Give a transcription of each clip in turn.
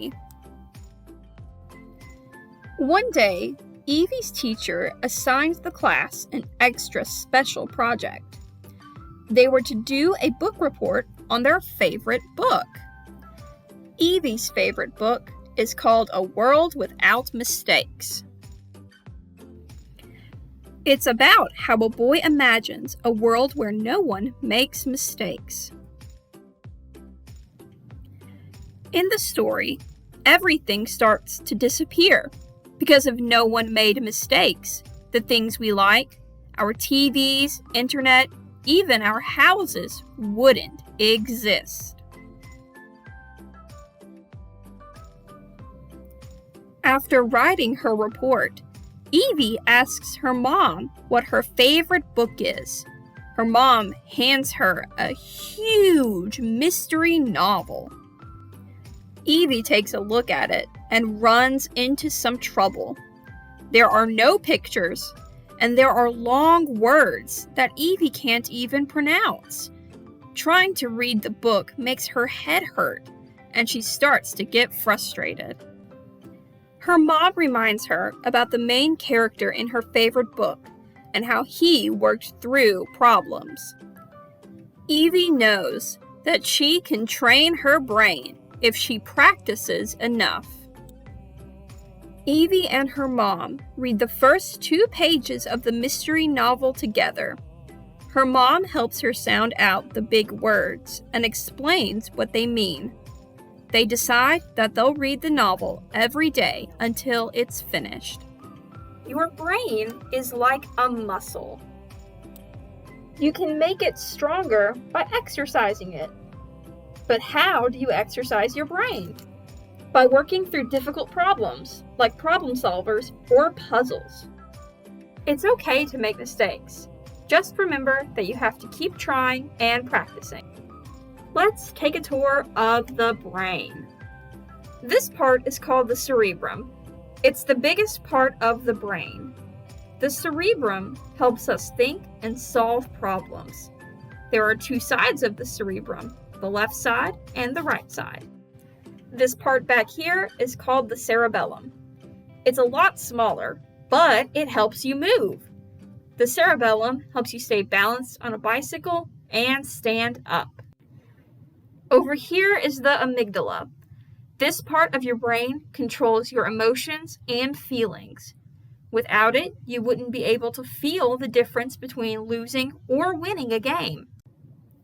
Evie. One day, Evie's teacher assigned the class an extra special project. They were to do a book report on their favorite book. Evie's favorite book is called A World Without Mistakes. It's about how a boy imagines a world where no one makes mistakes. In the story, everything starts to disappear because if no one made mistakes. The things we like, our TVs, internet, even our houses wouldn't exist. After writing her report, Evie asks her mom what her favorite book is. Her mom hands her a huge mystery novel. Evie takes a look at it and runs into some trouble. There are no pictures, and there are long words that Evie can't even pronounce. Trying to read the book makes her head hurt, and she starts to get frustrated. Her mom reminds her about the main character in her favorite book and how he worked through problems. Evie knows that she can train her brain if she practices enough. Evie and her mom read the first 2 pages of the mystery novel together. Her mom helps her sound out the big words and explains what they mean. They decide that they'll read the novel every day until it's finished. Your brain is like a muscle. You can make it stronger by exercising it. But how do you exercise your brain? By working through difficult problems, like problem solvers or puzzles. It's okay to make mistakes. Just remember that you have to keep trying and practicing. Let's take a tour of the brain. This part is called the cerebrum. It's the biggest part of the brain. The cerebrum helps us think and solve problems. There are 2 sides of the cerebrum, the left side and the right side. This part back here is called the cerebellum. It's a lot smaller, but it helps you move. The cerebellum helps you stay balanced on a bicycle and stand up. Over here is the amygdala. This part of your brain controls your emotions and feelings. Without it, you wouldn't be able to feel the difference between losing or winning a game.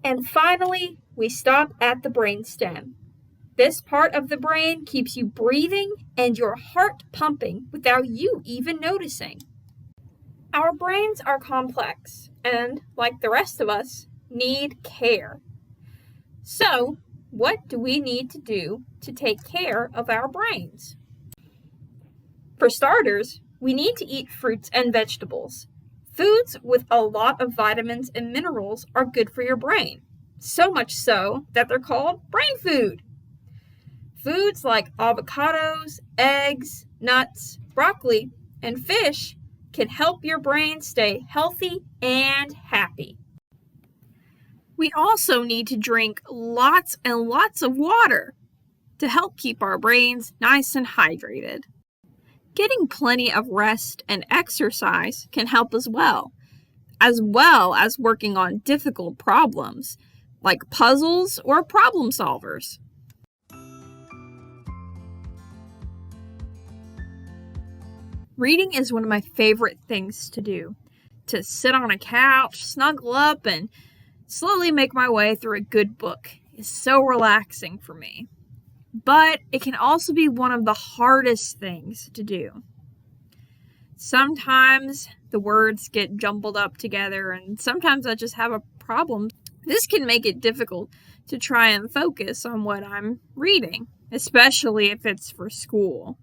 And finally, we stop at the brainstem. This part of the brain keeps you breathing and your heart pumping without you even noticing. Our brains are complex and, like the rest of us, need care. So, what do we need to do to take care of our brains? For starters, we need to eat fruits and vegetables. Foods with a lot of vitamins and minerals are good for your brain, so much so that they're called brain food. Foods like avocados, eggs, nuts, broccoli, and fish can help your brain stay healthy and happy. We also need to drink lots and lots of water to help keep our brains nice and hydrated. Getting plenty of rest and exercise can help as well as working on difficult problems like puzzles or problem solvers. Reading is one of my favorite things to do. To sit on a couch, snuggle up, and slowly make my way through a good book is so relaxing for me. But it can also be one of the hardest things to do. Sometimes the words get jumbled up together, and sometimes I just have a problem. This can make it difficult to try and focus on what I'm reading, especially if it's for school.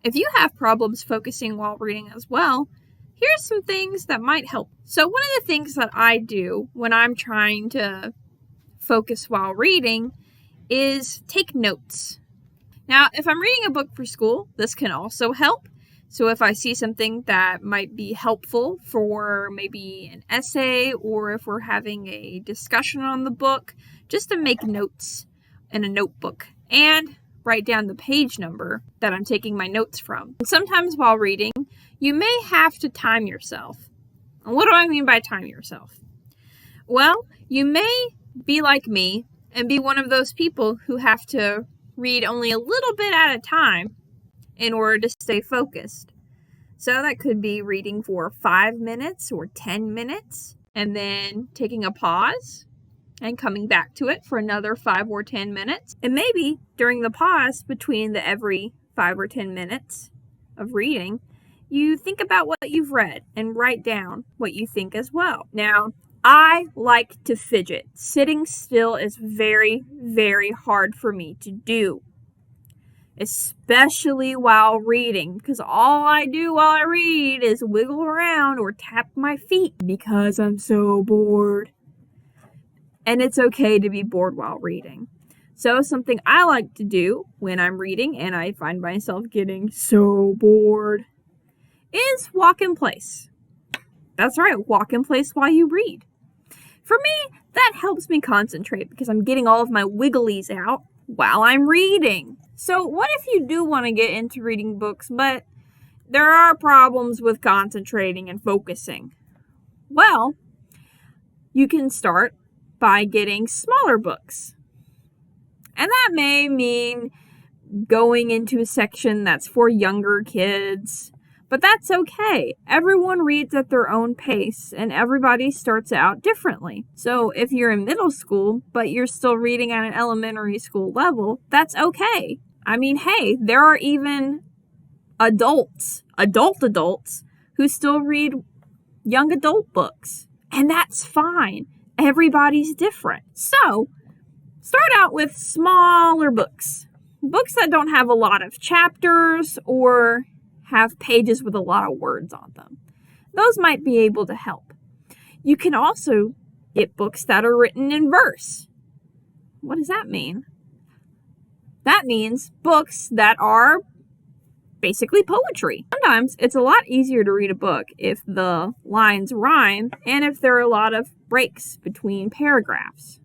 If you have problems focusing while reading as well, here's some things that might help. So one of the things that I do when I'm trying to focus while reading is take notes. Now, if I'm reading a book for school, this can also help. So if I see something that might be helpful for maybe an essay, or if we're having a discussion on the book, just to make notes in a notebook. And write down the page number that I'm taking my notes from. And sometimes while reading, you may have to time yourself. And what do I mean by time yourself? Well, you may be like me and be one of those people who have to read only a little bit at a time in order to stay focused. So that could be reading for 5 minutes or 10 minutes and then taking a pause and coming back to it for another 5 or 10 minutes. And maybe during the pause between the every 5 or 10 minutes of reading, you think about what you've read and write down what you think as well. Now, I like to fidget. Sitting still is very, very hard for me to do, especially while reading, because all I do while I read is wiggle around or tap my feet because I'm so bored. And it's okay to be bored while reading. So something I like to do when I'm reading and I find myself getting so bored is walk in place. That's right, walk in place while you read. For me, that helps me concentrate because I'm getting all of my wigglies out while I'm reading. So what if you do want to get into reading books, but there are problems with concentrating and focusing? Well, you can start by getting smaller books. And that may mean going into a section that's for younger kids, but that's okay. Everyone reads at their own pace, and everybody starts out differently. So if you're in middle school, but you're still reading at an elementary school level, that's okay. I mean, hey, there are even adults, who still read young adult books, and that's fine. Everybody's different. So, start out with smaller books. Books that don't have a lot of chapters or have pages with a lot of words on them. Those might be able to help. You can also get books that are written in verse. What does that mean? That means books that are basically poetry. Sometimes it's a lot easier to read a book if the lines rhyme and if there are a lot of breaks between paragraphs,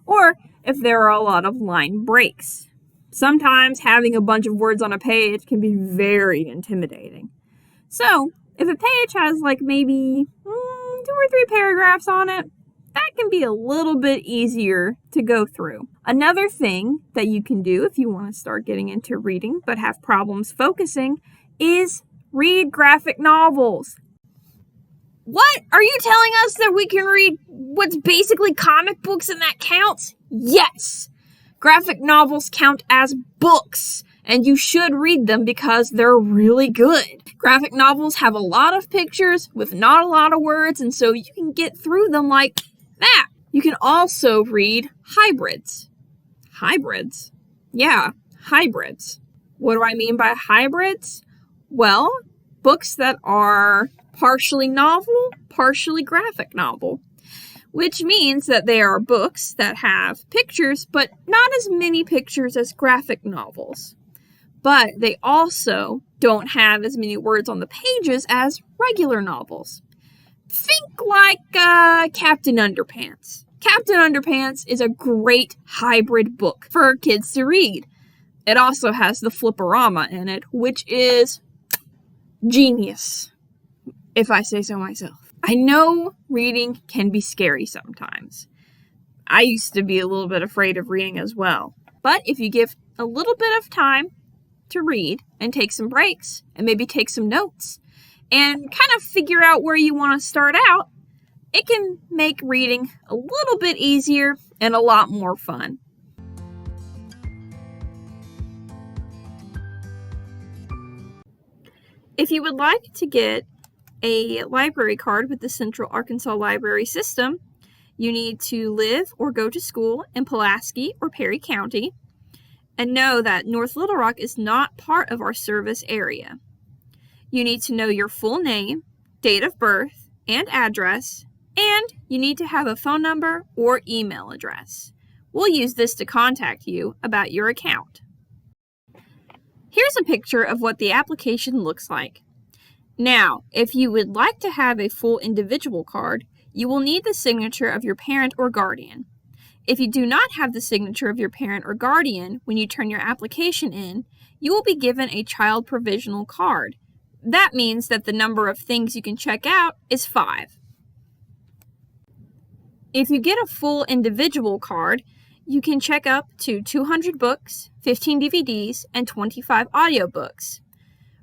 or if there are a lot of line breaks. Sometimes having a bunch of words on a page can be very intimidating. So if a page has like maybe 2 or 3 paragraphs on it, that can be a little bit easier to go through. Another thing that you can do if you want to start getting into reading but have problems focusing is read graphic novels. What? Are you telling us that we can read what's basically comic books and that counts? Yes! Graphic novels count as books, and you should read them because they're really good. Graphic novels have a lot of pictures with not a lot of words, and so you can get through them like that. You can also read hybrids. Hybrids? Yeah, hybrids. What do I mean by hybrids? Well, books that are partially novel, partially graphic novel, which means that they are books that have pictures, but not as many pictures as graphic novels. But they also don't have as many words on the pages as regular novels. Think like Captain Underpants. Captain Underpants is a great hybrid book for kids to read. It also has the fliporama in it, which is genius, if I say so myself. I know reading can be scary sometimes. I used to be a little bit afraid of reading as well. But if you give a little bit of time to read and take some breaks and maybe take some notes and kind of figure out where you want to start out, it can make reading a little bit easier and a lot more fun. If you would like to get a library card with the Central Arkansas Library System, you need to live or go to school in Pulaski or Perry County, and know that North Little Rock is not part of our service area. You need to know your full name, date of birth, and address, and you need to have a phone number or email address. We'll use this to contact you about your account. Here's a picture of what the application looks like. Now, if you would like to have a full individual card, you will need the signature of your parent or guardian. If you do not have the signature of your parent or guardian when you turn your application in, you will be given a child provisional card. That means that the number of things you can check out is 5. If you get a full individual card, you can check up to 200 books, 15 DVDs, and 25 audiobooks.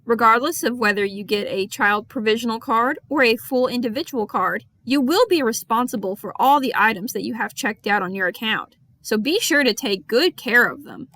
Regardless of whether you get a child provisional card or a full individual card, you will be responsible for all the items that you have checked out on your account, so be sure to take good care of them.